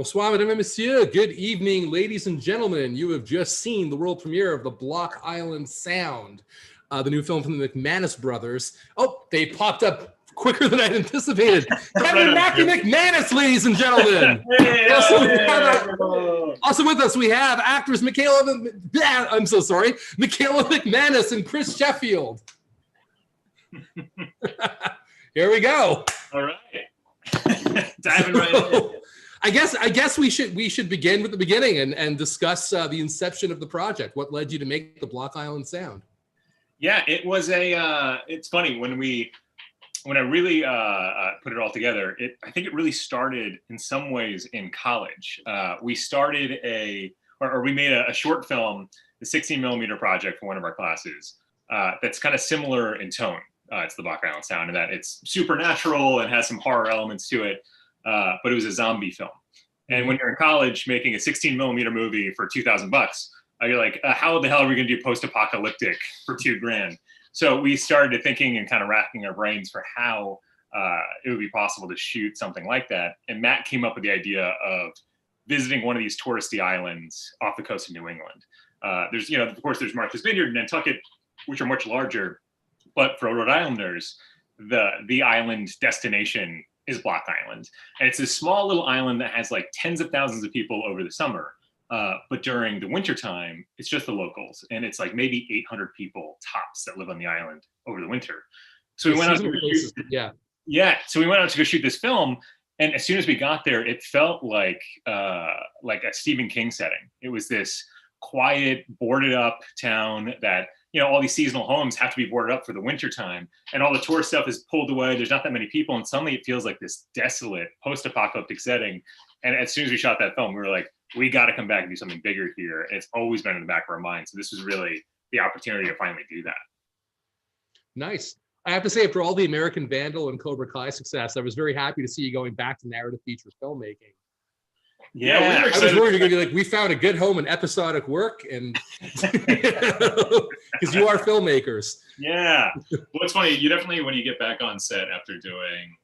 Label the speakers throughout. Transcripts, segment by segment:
Speaker 1: Bonsoir, mesdames et messieurs. Good evening, ladies and gentlemen. You have just seen the world premiere of The Block Island Sound, the new film from the McManus Brothers. Oh, they popped up quicker than I'd anticipated. Kevin Matthew McManus, ladies and gentlemen. Also with us, we have actors Michaela. I'm so sorry, Michaela McManus and Chris Sheffield. Here we go.
Speaker 2: All right, diving right in.
Speaker 1: I guess we should begin with the beginning and discuss the inception of the project. What led you to make The Block Island Sound?
Speaker 2: Yeah, it was it's funny when I really put it all together. I think it really started in some ways in college. We started we made a short film, the 16 millimeter project for one of our classes. That's kind of similar in tone. It's The Block Island Sound, in that it's supernatural and has some horror elements to it. But it was a zombie film. And when you're in college making a 16 millimeter movie for $2,000, you're like, how the hell are we going to do post-apocalyptic for $2,000? So we started thinking and kind of racking our brains for how it would be possible to shoot something like that. And Matt came up with the idea of visiting one of these touristy islands off the coast of New England. There's, of course, there's Martha's Vineyard and Nantucket, which are much larger. But for Rhode Islanders, the island destination is Block Island. And it's this small little island that has like tens of thousands of people over the summer. But during the wintertime, it's just the locals. And it's like maybe 800 people tops that live on the island over the winter. So we went out to go shoot. Yeah. So we went out to go shoot this film. And as soon as we got there, it felt like a Stephen King setting. It was this quiet, boarded up town that, all these seasonal homes have to be boarded up for the winter time, and all the tourist stuff is pulled away. There's not that many people. And suddenly it feels like this desolate post-apocalyptic setting. And as soon as we shot that film, we were like, we got to come back and do something bigger here. And it's always been in the back of our minds. So this was really the opportunity to finally do that.
Speaker 1: Nice. I have to say, after all the American Vandal and Cobra Kai success, I was very happy to see you going back to narrative features filmmaking.
Speaker 2: Yeah,
Speaker 1: I was worried you're gonna be like, we found a good home in episodic work, and because you are filmmakers.
Speaker 2: Yeah, well, it's funny. You definitely, when you get back on set after doing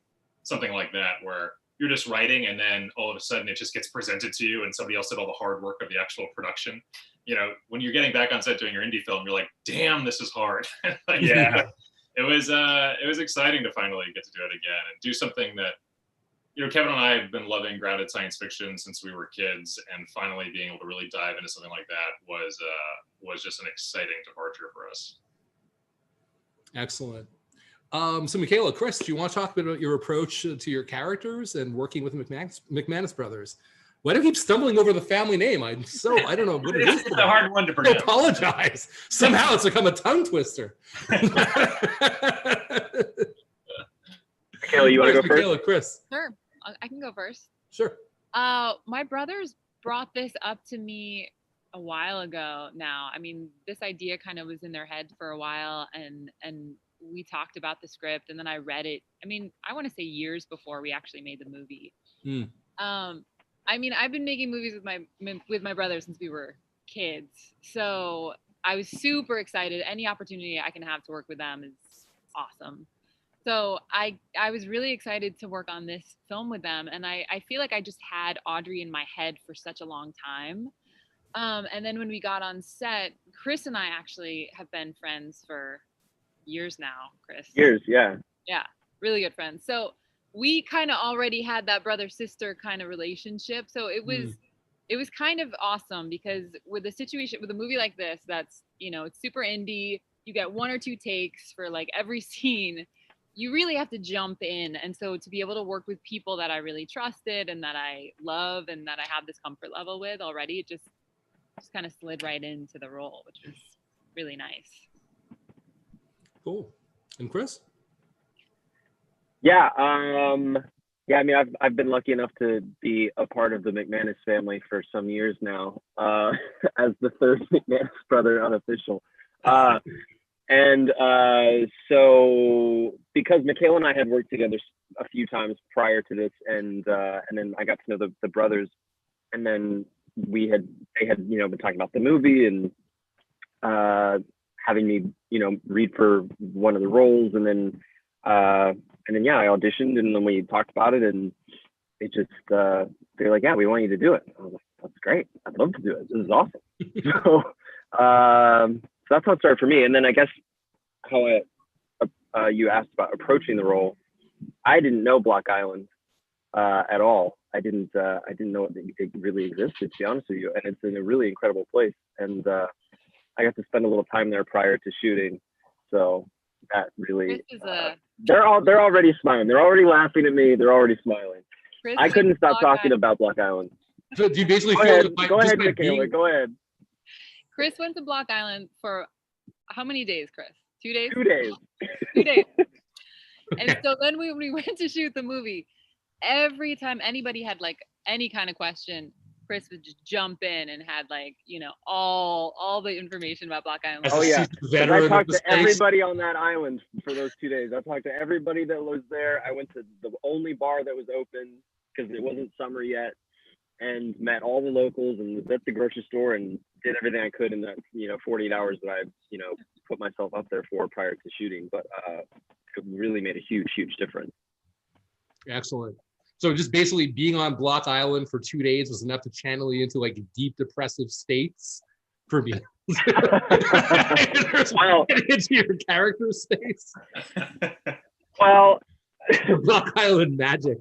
Speaker 2: something like that, where you're just writing, and then all of a sudden it just gets presented to you, and somebody else did all the hard work of the actual production. When you're getting back on set doing your indie film, you're like, damn, this is hard. Yeah, it was exciting to finally get to do it again and do something that. Kevin and I have been loving grounded science fiction since we were kids, and finally being able to really dive into something like that was just an exciting departure for us.
Speaker 1: Excellent. So Michaela, Chris, do you want to talk about your approach to your characters and working with the McManus Brothers? Why do I keep stumbling over the family name? I don't know what it is.
Speaker 2: It's a hard one to pronounce.
Speaker 1: I apologize. Somehow it's become a tongue twister.
Speaker 3: Michaela, you want to go first?
Speaker 1: Michaela, Chris.
Speaker 4: Sure. I can go first.
Speaker 1: Sure.
Speaker 4: My brothers brought this up to me a while ago now. I mean, this idea kind of was in their head for a while, and we talked about the script, and then I read it. I mean, I want to say years before we actually made the movie. I mean, I've been making movies with my brothers since we were kids. So I was super excited. Any opportunity I can have to work with them is awesome. So I was really excited to work on this film with them. And I feel like I just had Audrey in my head for such a long time. And then when we got on set, Chris and I actually have been friends for years now, Chris.
Speaker 3: Years, yeah.
Speaker 4: Yeah, really good friends. So we kind of already had that brother-sister kind of relationship. So it was kind of awesome, because with a movie like this, that's, it's super indie. You get one or two takes for like every scene. You really have to jump in. And so to be able to work with people that I really trusted and that I love and that I have this comfort level with already, it just kind of slid right into the role, which was really nice.
Speaker 1: Cool. And Chris?
Speaker 3: Yeah. I mean, I've been lucky enough to be a part of the McManus family for some years now, as the third McManus brother unofficial. So because Michaela and I had worked together a few times prior to this, and then I got to know the brothers, and then they had been talking about the movie and having me read for one of the roles, and then I auditioned, and then we talked about it, and they just they're like, yeah, we want you to do it. I was like, that's great. I'd love to do it. This is awesome. So that's how it started for me. And then I guess how you asked about approaching the role. I didn't know Block Island at all. I didn't know it really existed, to be honest with you. And it's in a really incredible place. And I got to spend a little time there prior to shooting. So that really, they're already smiling. They're already laughing at me. They're already smiling. I couldn't stop talking about Block Island.
Speaker 1: So do you basically
Speaker 3: go ahead, Michaela, go ahead.
Speaker 4: Chris went to Block Island for how many days, Chris? 2 days?
Speaker 3: 2 days.
Speaker 4: 2 days. And so then we went to shoot the movie. Every time anybody had like any kind of question, Chris would just jump in and had like, you know, all the information about Block Island.
Speaker 3: Oh yeah, I talked to everybody on that island for those 2 days. I talked to everybody that was there. I went to the only bar that was open because it wasn't summer yet, and met all the locals and was at the grocery store and did everything I could in that 48 hours that I put myself up there for prior to shooting. But it really made a huge difference.
Speaker 1: Excellent. So just basically being on Block Island for 2 days was enough to channel you into like deep depressive states for me.
Speaker 3: Well,
Speaker 1: into your character space.
Speaker 3: Well,
Speaker 1: Block Island magic.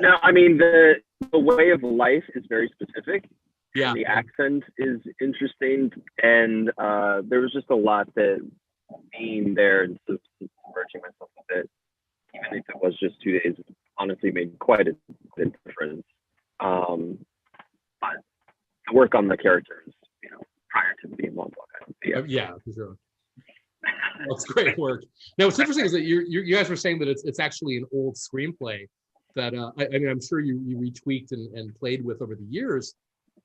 Speaker 3: No, I mean the way of life is very specific.
Speaker 1: Yeah.
Speaker 3: The accent is interesting, and there was just a lot that being there and submerging myself a bit, even if it was just 2 days, honestly made quite a difference. But to work on the characters, prior to being on Block Island.
Speaker 1: Yeah, for sure. That's great work. Now, what's interesting is that you guys were saying that it's actually an old screenplay that I mean, I'm sure you retweaked and played with over the years.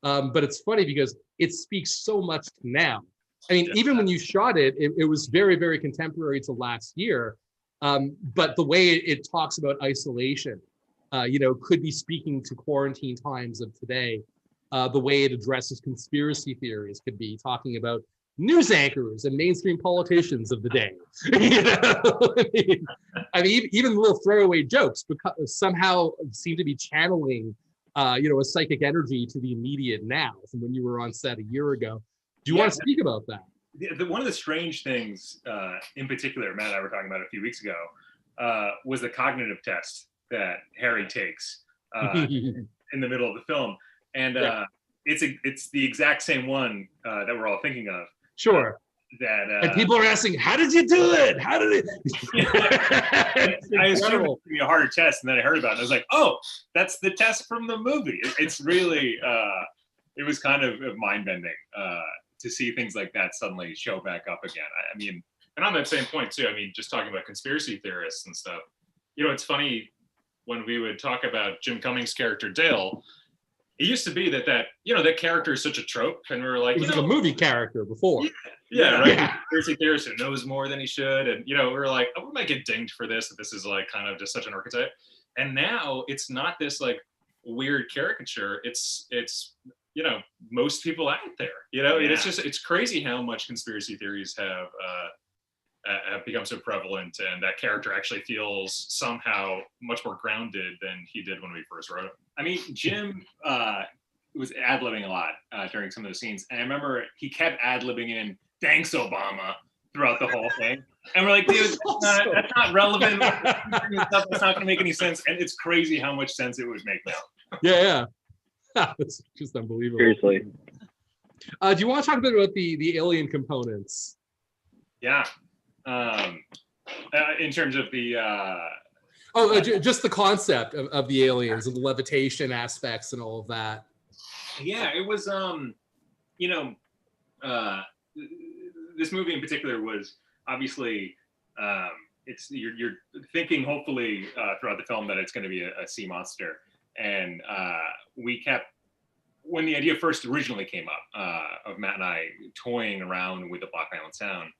Speaker 1: But it's funny because it speaks so much to now. I mean, even when you shot it, it was very, very contemporary to last year. But the way it talks about isolation, could be speaking to quarantine times of today. The way it addresses conspiracy theories could be talking about news anchors and mainstream politicians of the day. I mean, even little throwaway jokes because somehow seem to be channeling, a psychic energy to the immediate now from when you were on set a year ago. Do you want to speak about that?
Speaker 2: One of the strange things, in particular, Matt and I were talking about a few weeks ago, was the cognitive test that Harry takes in the middle of the film, and it's the exact same one that we're all thinking of.
Speaker 1: Sure. And people are asking, how did you do it? How did it?
Speaker 2: I assumed it would be a harder test, and then I heard about it. And I was like, oh, that's the test from the movie. It's really, it was kind of mind-bending to see things like that suddenly show back up again. I mean,
Speaker 5: and on that same point too, I mean, just talking about conspiracy theorists and stuff, it's funny when we would talk about Jim Cummings' character Dale. It used to be that that character is such a trope, and we were like,
Speaker 1: it was like a movie character before.
Speaker 5: Yeah, right. Yeah. Conspiracy theorist who knows more than he should, and we were like, oh, we might get dinged for this. That this is like kind of just such an archetype. And now it's not this like weird caricature. It's most people out there. It's crazy how much conspiracy theories have become so prevalent, and that character actually feels somehow much more grounded than he did when we first wrote him.
Speaker 2: I mean, Jim was ad-libbing a lot during some of the scenes, and I remember he kept ad-libbing in "Thanks, Obama" throughout the whole thing, and we're like, dude, that's not relevant. That's not going to make any sense, and it's crazy how much sense it would make now.
Speaker 1: Yeah. It's just unbelievable.
Speaker 3: Seriously.
Speaker 1: Do you want to talk a bit about the alien components?
Speaker 2: Yeah. In terms of the
Speaker 1: just the concept of the aliens and the levitation aspects and all of that.
Speaker 2: Yeah, it was this movie in particular was obviously it's you're thinking hopefully throughout the film that it's going to be a sea monster, and we kept, when the idea first originally came up of Matt and I toying around with the Block Island sound,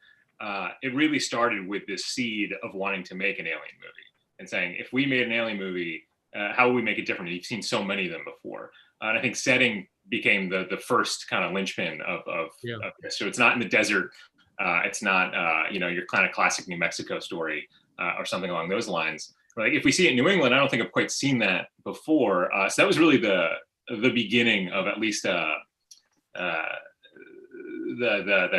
Speaker 2: it really started with this seed of wanting to make an alien movie and saying, if we made an alien movie, how would we make it different? You've seen so many of them before. And I think setting became the first kind of linchpin of this. So it's not in the desert. It's not, your kind of classic New Mexico story or something along those lines. Like if we see it in New England, I don't think I've quite seen that before. So that was really the beginning of at least the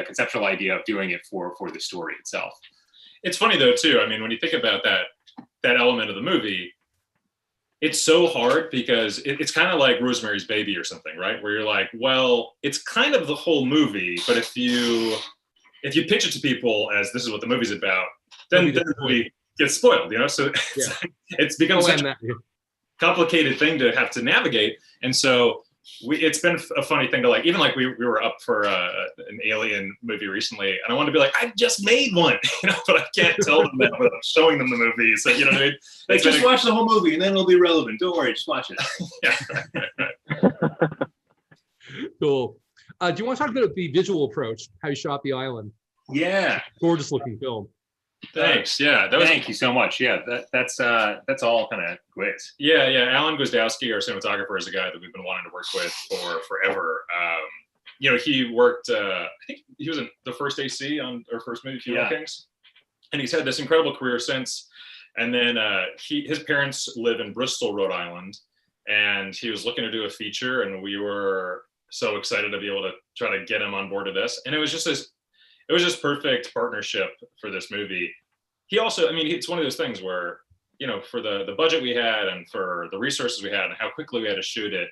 Speaker 2: conceptual idea of doing it for the story itself.
Speaker 5: It's funny though too. I mean, when you think about that element of the movie, it's so hard because it's kind of like Rosemary's Baby or something, right? Where you're like, well, it's kind of the whole movie, but if you pitch it to people as this is what the movie's about, then the movie gets spoiled, you know? So it's become such a complicated thing to have to navigate. And so it's been a funny thing to like, even like we were up for an Alien movie recently, and I wanted to be like, I just made one, you know, but I can't tell them that without showing them the movie. So, you know what I mean?
Speaker 2: Like, just watch the whole movie and then it'll be relevant. Don't worry, just watch it.
Speaker 5: Yeah.
Speaker 1: Cool. Do you want to talk about the visual approach, how you shot the island?
Speaker 2: Yeah.
Speaker 1: Gorgeous looking film.
Speaker 5: Thanks. Yeah.
Speaker 2: Thank you so much. Yeah. That's all kind of great.
Speaker 5: Yeah. Alan Gwizdowski, our cinematographer, is a guy that we've been wanting to work with for forever. You know, he worked, I think he was in the first AC on our first movie, Funeral Kings. And he's had this incredible career since. And then his parents live in Bristol, Rhode Island. And he was looking to do a feature, and we were so excited to be able to try to get him on board to this. And it was just perfect partnership for this movie. He also, I mean, it's one of those things where, you know, for the budget we had and for the resources we had and how quickly we had to shoot it,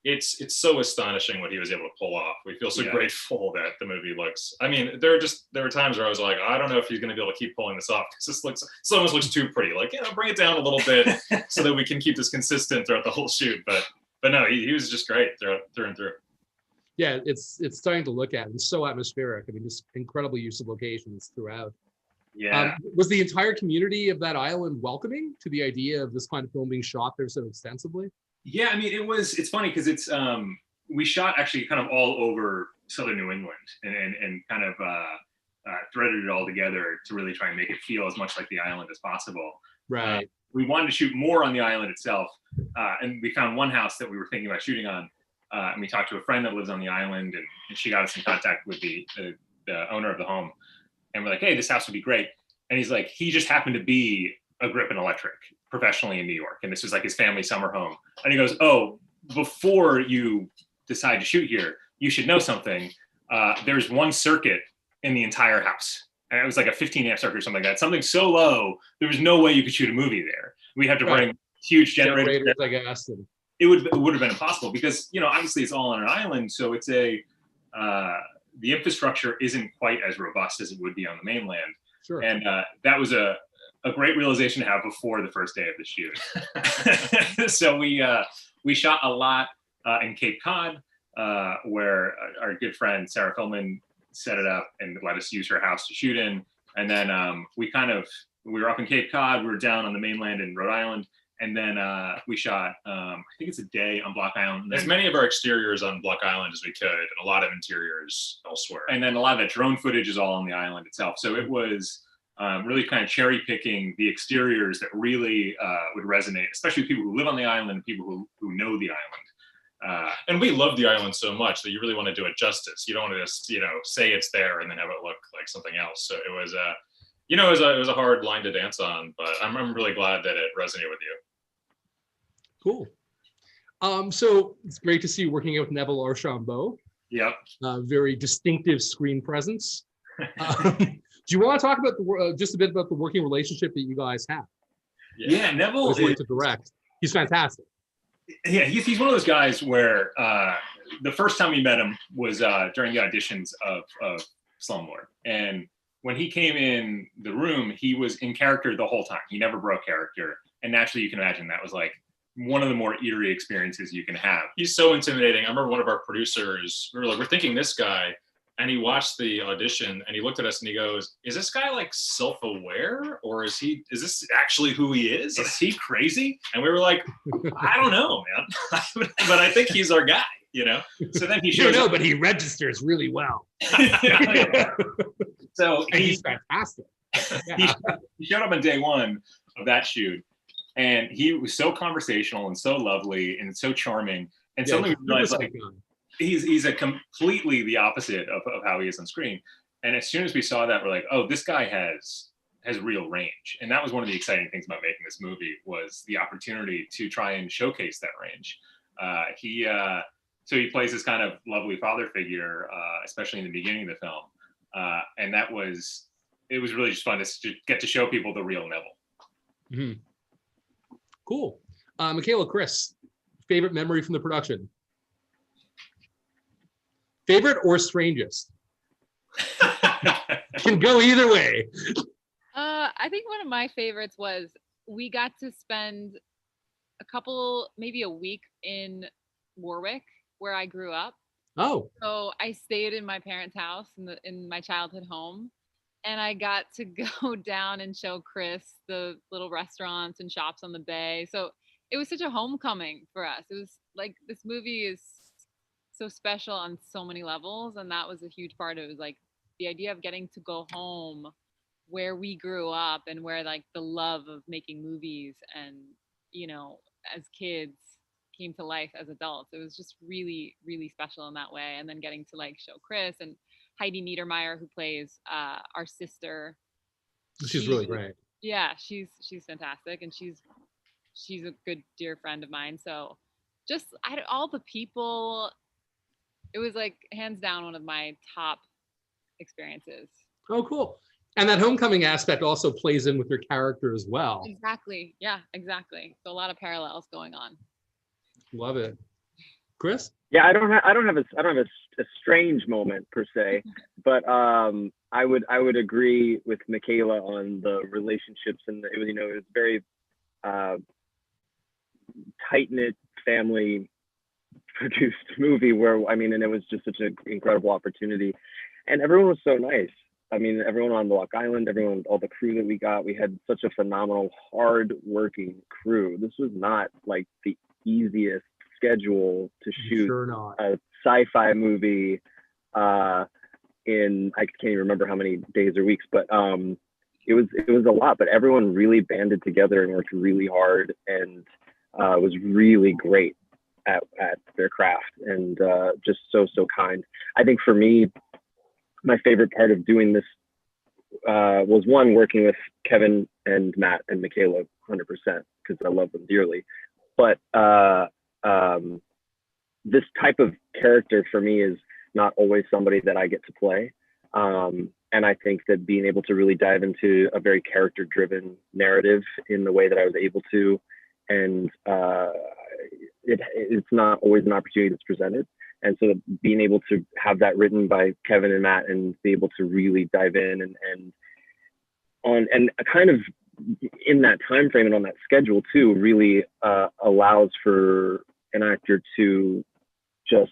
Speaker 5: it's so astonishing what he was able to pull off. We feel so grateful that the movie looks, I mean, there were times where I was like, I don't know if he's going to be able to keep pulling this off, because this almost looks too pretty. Like, bring it down a little bit so that we can keep this consistent throughout the whole shoot. But no, he was just great through and through.
Speaker 1: Yeah, it's starting to look at. It's so atmospheric. I mean, just incredible use of locations throughout.
Speaker 2: Yeah.
Speaker 1: Was the entire community of that island welcoming to the idea of this kind of film being shot there so extensively?
Speaker 2: Yeah, I mean, it's funny because it's we shot actually kind of all over southern New England and kind of threaded it all together to really try and make it feel as much like the island as possible.
Speaker 1: Right.
Speaker 2: We wanted to shoot more on the island itself, and we found one house that we were thinking about shooting on. And we talked to a friend that lives on the island, and she got us in contact with the owner of the home. And we're like, hey, this house would be great. And he's like, he just happened to be a grip and electric professionally in New York. And this was like his family summer home. And he goes, oh, before you decide to shoot here, you should know something. There's one circuit in the entire house. And it was like a 15 amp circuit or something like that. Something so low, there was no way you could shoot a movie there. We had to bring huge generators,
Speaker 1: I guess. And
Speaker 2: it would have been impossible because, you know, obviously it's all on an island. So it's the infrastructure isn't quite as robust as it would be on the mainland.
Speaker 1: Sure.
Speaker 2: And that was a great realization to have before the first day of the shoot. So we shot a lot in Cape Cod, where our good friend Sarah Feldman set it up and let us use her house to shoot in. And then we were up in Cape Cod, we were down on the mainland in Rhode Island. And then we shot, I think it's a day on Block Island.
Speaker 5: As many of our exteriors on Block Island as we could, and a lot of interiors elsewhere.
Speaker 2: And then a lot of that drone footage is all on the island itself. So it was really kind of cherry picking the exteriors that really would resonate, especially with people who live on the island and people who know the island.
Speaker 5: And we love the island so much that you really want to do it justice. You don't want to just, say it's there and then have it look like something else. So it was, it was a hard line to dance on, but I'm really glad that it resonated with you.
Speaker 1: Cool. So it's great to see you working out with Neville Archambault.
Speaker 2: Yep.
Speaker 1: Very distinctive screen presence. Do you want to talk about just a bit about the working relationship that you guys have?
Speaker 2: Yeah, Neville
Speaker 1: is to direct. He's fantastic.
Speaker 2: Yeah, he's one of those guys where the first time we met him was during the auditions of Slumlord, and when he came in the room, he was in character the whole time. He never broke character, and naturally, you can imagine that was like one of the more eerie experiences you can have.
Speaker 5: He's so intimidating. I remember one of our producers, we were like, we're thinking this guy, and he watched the audition and he looked at us and he goes, is this guy like self-aware, or is this actually who he is?
Speaker 2: Is he crazy?
Speaker 5: And we were like, I don't know, man. But I think he's our guy, So then he shows up.
Speaker 1: But he registers really well.
Speaker 2: So
Speaker 1: he's fantastic.
Speaker 2: Yeah. He showed up on day one of that shoot. And he was so conversational and so lovely and so charming. And suddenly we realized like he's a completely the opposite of how he is on screen. And as soon as we saw that, we're like, oh, this guy has has real range. And that was one of the exciting things about making this movie, was the opportunity to try and showcase that range. So he plays this kind of lovely father figure, especially in the beginning of the film. And it was really just fun to get to show people the real Neville.
Speaker 1: Mm-hmm. Cool. Michaela, Chris, favorite memory from the production? Favorite or strangest? Can go either way.
Speaker 4: I think one of my favorites was we got to spend maybe a week in Warwick, where I grew up.
Speaker 1: Oh.
Speaker 4: So I stayed in my parents' house in my childhood home, and I got to go down and show Chris the little restaurants and shops on the bay. So it was such a homecoming for us. It was like, this movie is so special on so many levels, and that was a huge part of it. Was like the idea of getting to go home where we grew up, and where like the love of making movies and, you know, as kids came to life as adults. It was just really, really special in that way. And then getting to like show Chris and Heidi Niedermeyer, who plays our sister.
Speaker 1: She's really great.
Speaker 4: Yeah, she's fantastic, and she's a good dear friend of mine. So just all the people, it was like hands down one of my top experiences.
Speaker 1: Oh, cool. And that homecoming aspect also plays in with your character as well.
Speaker 4: Exactly. Yeah, exactly. So a lot of parallels going on.
Speaker 1: Love it. Chris?
Speaker 3: Yeah, I don't have a strange moment per se, but I would agree with Michaela on the relationships, and it was very tight-knit family produced movie and it was just such an incredible opportunity, and everyone was so nice. I mean, everyone on Block Island, all the crew that we got, we had such a phenomenal, hard-working crew. This was not like the easiest schedule to shoot a sci-fi movie I can't even remember how many days or weeks, but it was a lot. But everyone really banded together and worked really hard, and was really great at their craft, and just so kind. I think for me, my favorite part of doing this was one, working with Kevin and Matt and Michaela 100%, because I love them dearly. But this type of character for me is not always somebody that I get to play. And I think that being able to really dive into a very character-driven narrative in the way that I was able to, and it's not always an opportunity that's presented. And so being able to have that written by Kevin and Matt, and be able to really dive in and kind of in that time frame and on that schedule too, really allows for an actor to just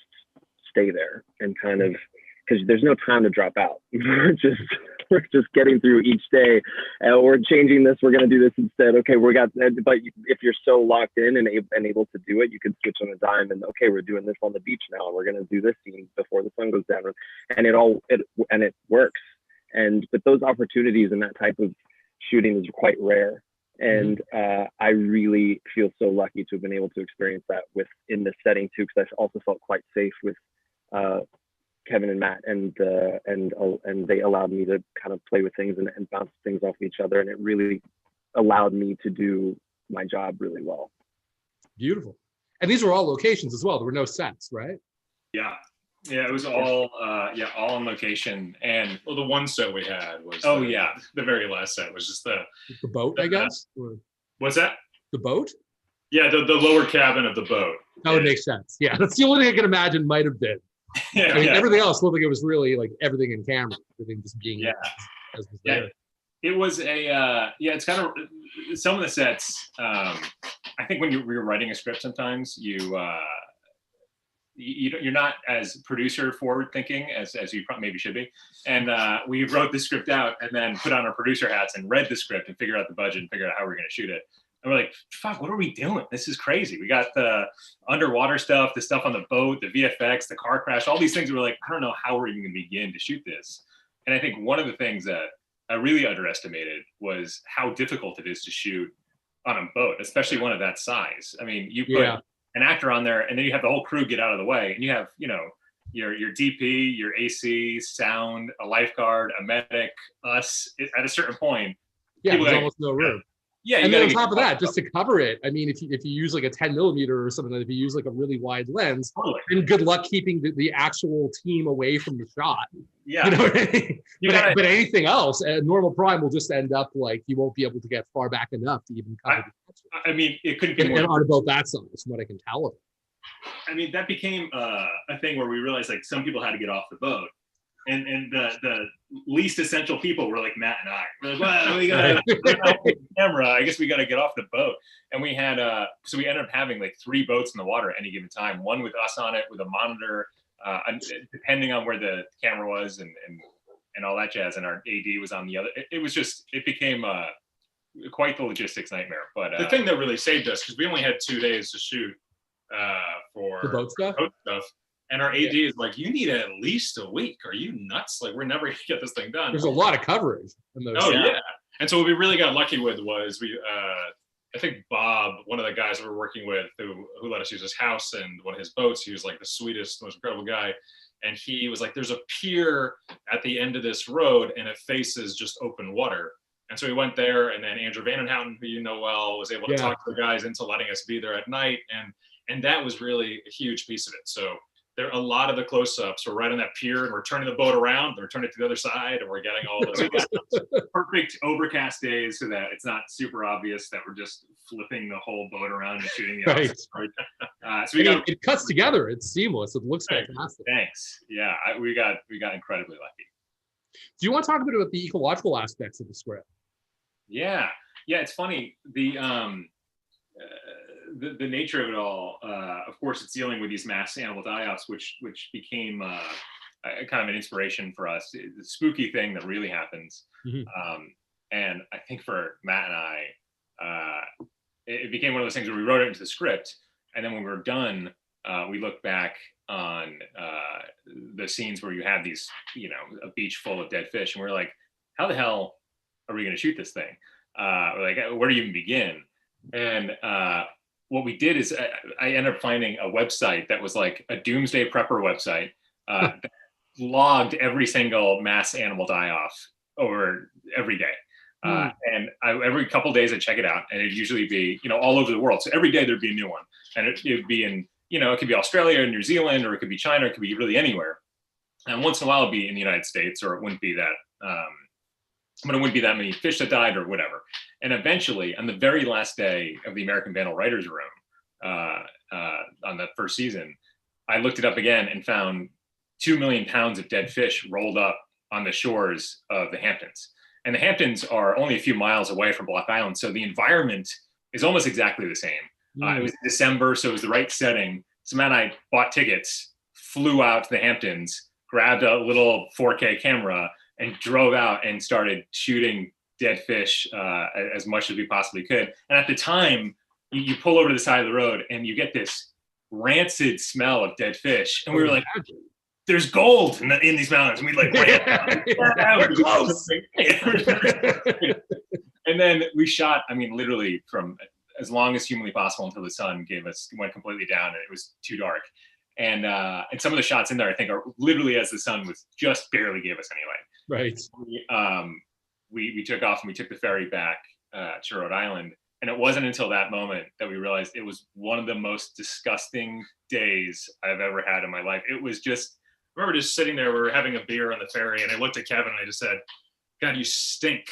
Speaker 3: stay there and kind of, because there's no time to drop out. We're just getting through each day. We're changing this. We're going to do this instead. Okay, but if you're so locked in and able to do it, you can switch on a dime and, okay, we're doing this on the beach now. We're going to do this scene before the sun goes down, and it works. But those opportunities and that type of shooting is quite rare. And I really feel so lucky to have been able to experience that in this setting too, because I also felt quite safe with Kevin and Matt, and they allowed me to kind of play with things and bounce things off each other, and it really allowed me to do my job really well.
Speaker 1: Beautiful. And these were all locations as well. There were no sets, right?
Speaker 2: Yeah, it was all on location. And
Speaker 5: well, the one set we had was the very last set was just the
Speaker 1: boat, I guess.
Speaker 5: What's that?
Speaker 1: The boat?
Speaker 5: Yeah, the lower cabin of the boat.
Speaker 1: That would make sense. Yeah, that's the only thing I can imagine might have been. Everything else looked like it was really like everything in camera, everything just being as was there.
Speaker 2: It was it's kind of some of the sets. I think when you're writing a script, sometimes you're not as producer forward thinking as you maybe should be. And we wrote the script out and then put on our producer hats and read the script and figured out the budget and figured out how we're going to shoot it. And we're like, fuck, what are we doing? This is crazy. We got the underwater stuff, the stuff on the boat, the VFX, the car crash, all these things. We're like, I don't know how we're even going to begin to shoot this. And I think one of the things that I really underestimated was how difficult it is to shoot on a boat, especially one of that size. I mean, you put an actor on there, and then you have the whole crew get out of the way, and you have, your DP, your AC, sound, a lifeguard, a medic, us. At a certain point,
Speaker 1: Yeah,
Speaker 2: People
Speaker 1: there's
Speaker 2: like-
Speaker 1: almost no room.
Speaker 2: Yeah, you
Speaker 1: And then
Speaker 2: gotta
Speaker 1: on
Speaker 2: get
Speaker 1: top of
Speaker 2: your
Speaker 1: that, just to cover it, I mean, if you use like a 10 millimeter or something, if you use like a really wide lens,
Speaker 2: Totally.
Speaker 1: then good luck keeping the actual team away from the shot.
Speaker 2: Yeah.
Speaker 1: You know what I mean?
Speaker 2: You gotta-
Speaker 1: But anything else, a normal prime will just end up like you won't be able to get far back enough to even cover
Speaker 2: I mean, it couldn't
Speaker 1: the
Speaker 2: be
Speaker 1: and
Speaker 2: more.
Speaker 1: on about that size, from what I can tell of it.
Speaker 2: I mean, that became a thing where we realized like some people had to get off the boat, and the least essential people were like Matt and I. We're like, well, we gotta put out the camera. I guess we gotta get off the boat. And we had so we ended up having like 3 boats in the water at any given time. One with us on it, with a monitor, depending on where the camera was, and all that jazz. And our AD was on the other. It became quite the logistics nightmare. But
Speaker 5: The thing that really saved us, because we only had 2 days to shoot for
Speaker 1: The boat stuff?
Speaker 5: and our AD is like, you need at least a week. Are you nuts? Like, we're never gonna get this thing done.
Speaker 1: There's a lot of coverage in those.
Speaker 5: Oh
Speaker 1: shots.
Speaker 5: yeah. And so what we really got lucky with was I think Bob, one of the guys that we're working with, who let us use his house and one of his boats, he was like the sweetest, most incredible guy. And he was like, there's a pier at the end of this road and it faces just open water. And so we went there, and then Andrew Vandenhouten, who you know well, was able to talk to the guys into letting us be there at night. And that was really a huge piece of it. So there a lot of the close-ups were right on that pier, and we're turning the boat around, and we're turning it to the other side, and we're getting all those.
Speaker 2: perfect overcast days so that it's not super obvious that we're just flipping the whole boat around and shooting the
Speaker 1: Right.
Speaker 2: outside. So we got
Speaker 1: it cuts together. It's seamless. It looks fantastic.
Speaker 2: thanks. Yeah, we got incredibly lucky.
Speaker 1: Do you want to talk a bit about the ecological aspects of the script?
Speaker 2: Yeah, it's funny. The nature of it all. Of course, it's dealing with these mass animal die-offs, which became kind of an inspiration for us. The spooky thing that really happens, and I think for Matt and I, it became one of those things where we wrote it into the script, and then when we were done, we looked back on the scenes where you have these, a beach full of dead fish, and we're like, how the hell are we going to shoot this thing? Like, where do you even begin? And what we did is I ended up finding a website that was like a doomsday prepper website that logged every single mass animal die-off over every day. And every couple of days I'd check it out, and it'd usually be, all over the world. So every day there'd be a new one, and it'd be in, it could be Australia or New Zealand, or it could be China, it could be really anywhere. And once in a while it'd be in the United States, or it wouldn't be that, but it wouldn't be that many fish that died or whatever. And eventually, on the very last day of the American Vandal Writers Room, on the first season, I looked it up again and found 2 million pounds of dead fish rolled up on the shores of the Hamptons. And the Hamptons are only a few miles away from Block Island, so the environment is almost exactly the same. It was December, so it was the right setting. So Matt and I bought tickets, flew out to the Hamptons, grabbed a little 4K camera, and drove out and started shooting dead fish as much as we possibly could. And at the time, you pull over to the side of the road and you get this rancid smell of dead fish. And we were like, there's gold in these mountains. And we like, we're close. And then we shot, literally from as long as humanly possible until the sun went completely down and it was too dark. And some of the shots in there, I think, are literally as the sun was just barely gave us any light.
Speaker 1: Right.
Speaker 2: We took off and we took the ferry back to Rhode Island. And it wasn't until that moment that we realized it was one of the most disgusting days I've ever had in my life. It was just,
Speaker 5: I remember just sitting there, we were having a beer on the ferry, and I looked at Kevin and I just said, God, you stink.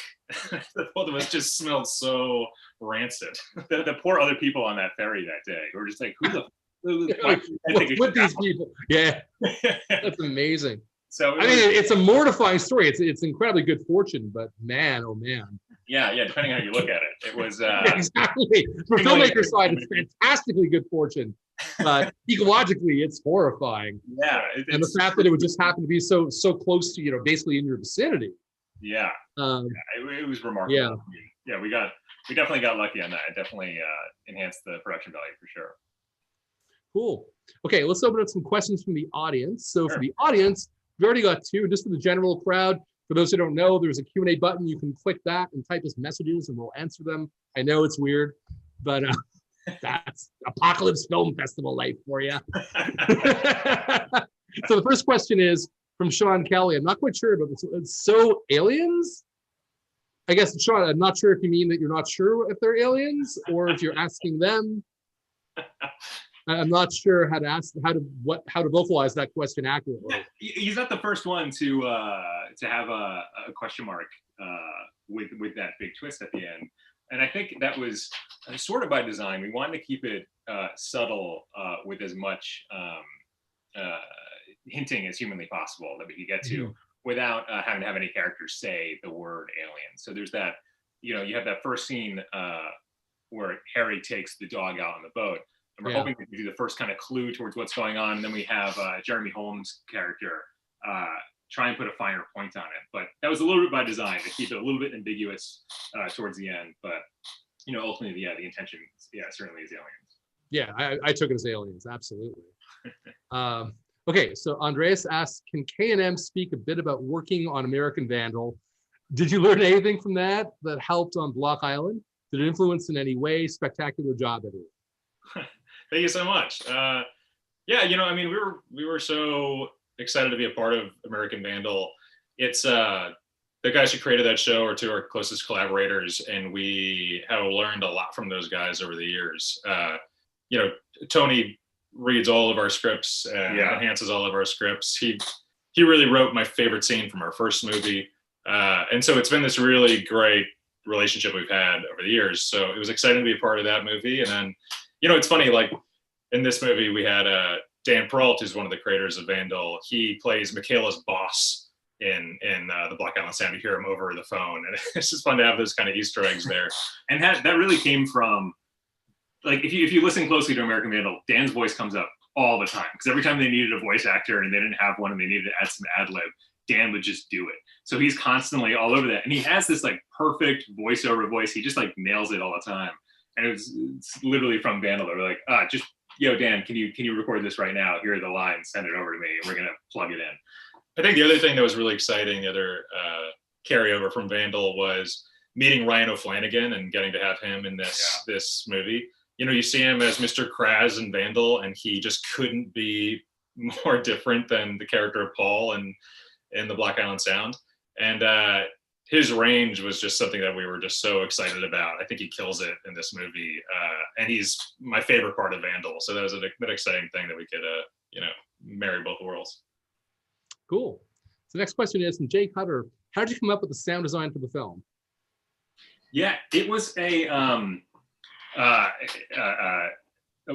Speaker 5: The both of us just smelled so rancid.
Speaker 2: The poor other people on that ferry that day were just like,
Speaker 1: What's with these people? Yeah, that's amazing.
Speaker 2: So
Speaker 1: it's a mortifying story. It's incredibly good fortune, but man, oh man.
Speaker 2: Yeah, depending on how you look at it. It was
Speaker 1: exactly. From filmmaker side, it's fantastically good fortune. But ecologically, it's horrifying.
Speaker 2: Yeah.
Speaker 1: And the fact that it would just happen to be so close to, basically in your vicinity.
Speaker 2: Yeah. It was remarkable. Yeah, we definitely got lucky on that. It definitely enhanced the production value for sure.
Speaker 1: Cool. Okay, let's open up some questions from the audience. So for the audience, we already got 2. Just for the general crowd, for those who don't know, there's a Q&A button. You can click that and type us messages and we'll answer them. I know it's weird, but that's Apocalypse Film Festival life for you. So the first question is from Sean Kelly. I'm not quite sure about this. So aliens? I guess, Sean, I'm not sure if you mean that you're not sure if they're aliens or if you're asking them. I'm not sure how to vocalize that question accurately.
Speaker 2: Yeah, he's not the first one to have a question mark with that big twist at the end, and I think that was sort of by design. We wanted to keep it subtle with as much hinting as humanly possible that we could get to without having to have any characters say the word alien. So there's that, you have that first scene where Harry takes the dog out on the boat. And we're hoping to do the first kind of clue towards what's going on. And then we have Jeremy Holmes' character try and put a finer point on it. But that was a little bit by design to keep it a little bit ambiguous towards the end. But, ultimately, the intention, certainly is aliens.
Speaker 1: Yeah, I took it as aliens, absolutely. Okay, so Andreas asks, can K&M speak a bit about working on American Vandal? Did you learn anything from that helped on Block Island? Did it influence in any way? Spectacular job, everyone.
Speaker 5: Thank you so much. We were so excited to be a part of American Vandal. It's the guys who created that show are two of our closest collaborators, and we have learned a lot from those guys over the years. Tony reads all of our scripts and enhances all of our scripts. He really wrote my favorite scene from our first movie. And so it's been this really great relationship we've had over the years. So it was exciting to be a part of that movie. And then, it's funny, like in this movie, we had Dan Peralt, who's one of the creators of Vandal. He plays Michaela's boss in the Block Island Sound. You hear him over the phone. And it's just fun to have those kind of Easter eggs there.
Speaker 2: And that really came from, like, if you listen closely to American Vandal, Dan's voice comes up all the time. Because every time they needed a voice actor and they didn't have one and they needed to add some ad lib, Dan would just do it. So he's constantly all over that. And he has this like perfect voiceover voice. He just like nails it all the time. And it's literally from Vandal. They're like, Dan, can you record this right now? Here are the lines, send it over to me, and we're gonna plug it in.
Speaker 5: I think the other thing that was really exciting, the other carryover from Vandal, was meeting Ryan O'Flanagan and getting to have him in this movie. You see him as Mr. Kraz in Vandal, and he just couldn't be more different than the character of Paul in the Block Island Sound. And his range was just something that we were just so excited about. I think he kills it in this movie. And he's my favorite part of Vandal. So that was an exciting thing that we could, marry both worlds.
Speaker 1: Cool. So the next question is from Jay Cutter. How did you come up with the sound design for the film?
Speaker 2: Yeah, it was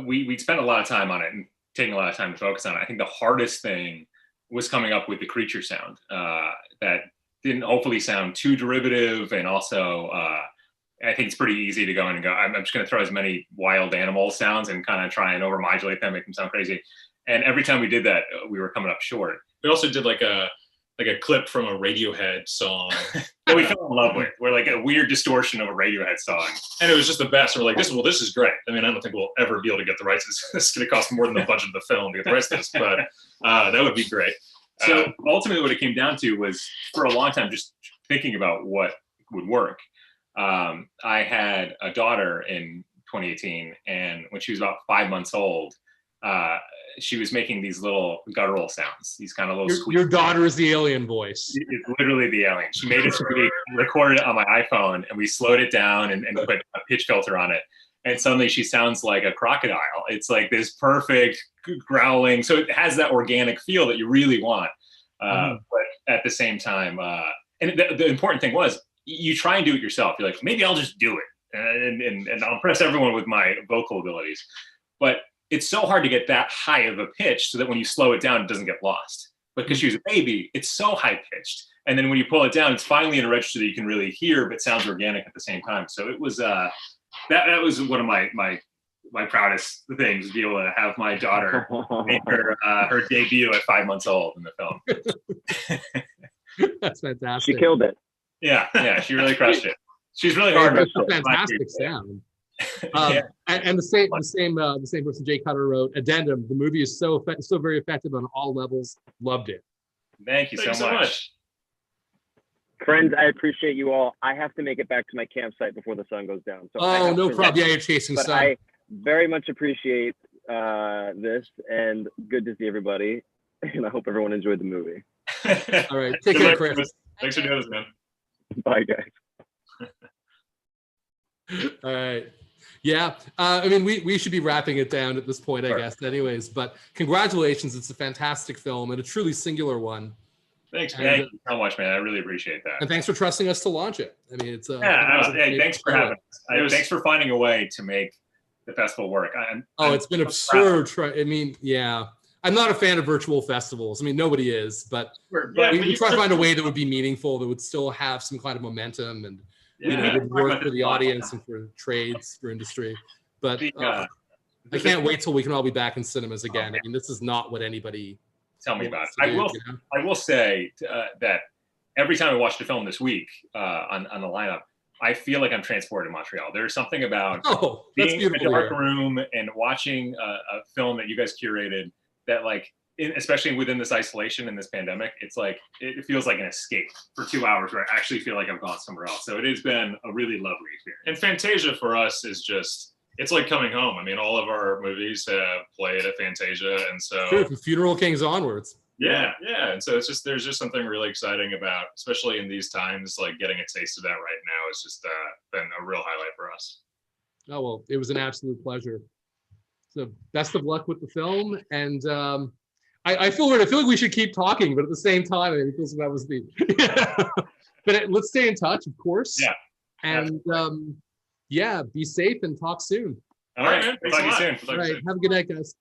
Speaker 2: we spent a lot of time on it and taking a lot of time to focus on it. I think the hardest thing was coming up with the creature sound that didn't hopefully sound too derivative, and also I think it's pretty easy to go in and go, I'm just going to throw as many wild animal sounds and kind of try and overmodulate them, make them sound crazy. And every time we did that, we were coming up short.
Speaker 5: We also did like a clip from a Radiohead song
Speaker 2: that we fell in love with. We're like a weird distortion of a Radiohead song.
Speaker 5: And it was just the best. We're like, this is great. I mean, I don't think we'll ever be able to get the rights. It's going to cost more than the budget of the film to get the rights to this, but that would be great.
Speaker 2: So ultimately what it came down to was, for a long time, just thinking about what would work. I had a daughter in 2018, and when she was about 5 months old, she was making these little guttural sounds, these kind of little
Speaker 1: your daughter is the alien voice.
Speaker 2: It's literally the alien. She made it to me, recorded it on my iPhone, and we slowed it down and put a pitch filter on it. And suddenly she sounds like a crocodile. It's like this perfect growling. So it has that organic feel that you really want. But at the same time, and the important thing was, you try and do it yourself. You're like, maybe I'll just do it. And I'll impress everyone with my vocal abilities. But it's so hard to get that high of a pitch so that when you slow it down, it doesn't get lost. But because she was a baby, it's so high pitched. And then when you pull it down, it's finally in a register that you can really hear, but sounds organic at the same time. So it was, that was one of my proudest things, to be able to have my daughter make her debut at 5 months old in the film.
Speaker 1: That's fantastic.
Speaker 3: She killed it.
Speaker 2: Yeah, she really crushed it. She's really hard.
Speaker 1: That's a fantastic sound. And the same person, Jay Cutter, wrote Addendum. The movie is so very effective on all levels. Loved it.
Speaker 2: Thank you so much.
Speaker 3: Friends, I appreciate you all. I have to make it back to my campsite before the sun goes down.
Speaker 1: So no problem. Yeah, you're chasing sun.
Speaker 3: I very much appreciate this, and good to see everybody. And I hope everyone enjoyed the movie.
Speaker 1: All right, take care, Chris.
Speaker 5: Thanks for doing this, man.
Speaker 3: Bye, guys.
Speaker 1: All right. Yeah. I mean, we should be wrapping it down at this point, I
Speaker 2: Sure.
Speaker 1: guess, anyways. But congratulations. It's a fantastic film and a truly singular one.
Speaker 5: Thanks,
Speaker 1: And,
Speaker 5: man.
Speaker 2: Thank you so much, man. I really appreciate that.
Speaker 1: and thanks for trusting us to launch it. I mean, it's
Speaker 2: Hey, thanks for having us. Thanks for finding a way to make the festival work.
Speaker 1: It's been absurd. I mean, yeah. I'm not a fan of virtual festivals. I mean, nobody is, but we try to find a way that would be meaningful, that would still have some kind of momentum and would work for the audience and for trades, for industry. But I can't wait till we can all be back in cinemas again. I mean, this is not what anybody
Speaker 2: tell me about
Speaker 1: it.
Speaker 2: I will say that every time I watched a film this week on the lineup, I feel like I'm transported to Montreal. There's something about being in a dark room and watching a film that you guys curated that, like, especially within this isolation and this pandemic, it's like, it feels like an escape for 2 hours where I actually feel like I've gone somewhere else. So it has been a really lovely experience.
Speaker 5: And Fantasia for us is just, it's like coming home. I mean, all of our movies have played at Fantasia. And so
Speaker 1: from Funeral Kings onwards.
Speaker 5: Yeah. And so it's just, there's just something really exciting about, especially in these times, like getting a taste of that right now has just been a real highlight for us.
Speaker 1: Oh, well, it was an absolute pleasure. So best of luck with the film. And I feel weird. I feel like we should keep talking, but at the same time, I feel that was the, but let's stay in touch, of course.
Speaker 2: Yeah.
Speaker 1: And be safe and talk soon.
Speaker 2: All right. We'll talk to you soon.
Speaker 1: All right. Have a good night, guys.